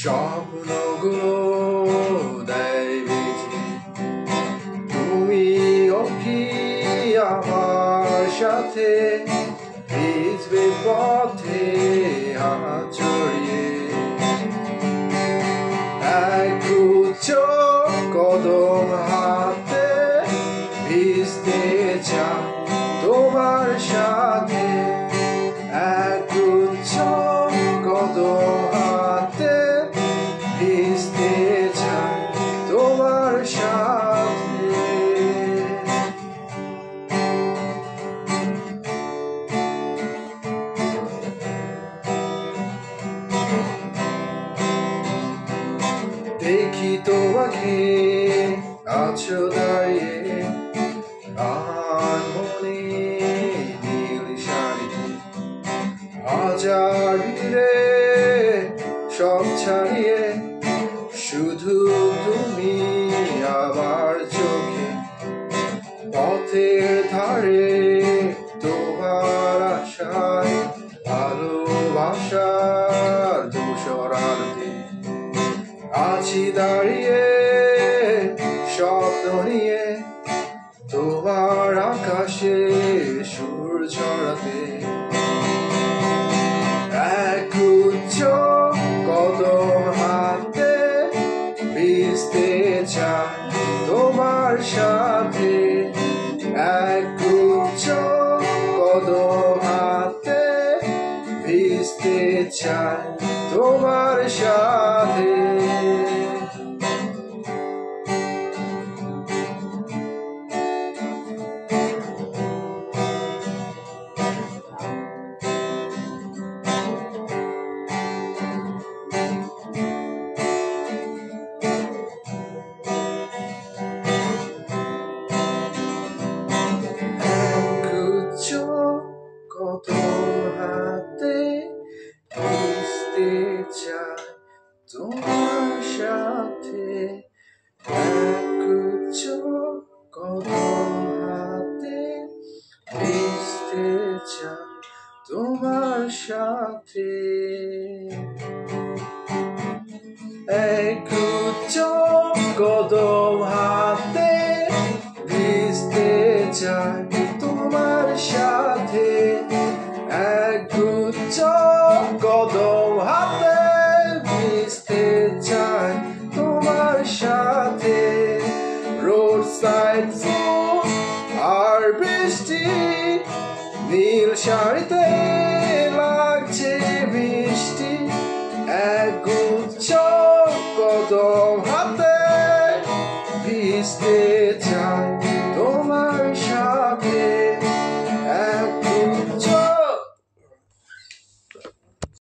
স্বপ্নগুলো দেয় বেঁচে, তুমিও কি আমার সাথে ভিজবে পথে হাত জড়িয়ে? এক উচ্চ কদম হাতে ভিজতে চাই তোমার সাথে, এক উচ্চ কদম হাতে ভিজতে চাই তোমার সাথে। দেখি তোমাকে আছো দাঁড়িয়ে মনে নীল শাড়িতে, হাজার ভিড়ে সব ছাড়িয়ে শুধু তুমি আমার চোখে, পথের ধারে তোমার আশায় ভালোবাসার ধূসর আলোতে আছি দাঁড়িয়ে স্বপ্ন নিয়ে, তোমার আকাশে সুর ছড়াতে। এক উচ্চ কদম হাতে ভিজতে চাই তোমার সাথে, এক উচ্চ কদম হাতে ভিজতে চাই তোমার সাথে। কদম হাতে ভিজতে চাই তোমার সাথে, এক উচ্চ কদম হাতে ভিজতে চাই তোমার সাথে, এক উচ্চ কদম হাতে ভিজতে চাই তোমার সাথে, এক উচ্চ কদম হাতে ভিজতে চাই তোমার সাথে। রোড সাইড ফুল আর বৃষ্টি, নীল শাড়িতে লাগছে বৃষ্টি, এক উচ্চ কদম হাতে ভিজতে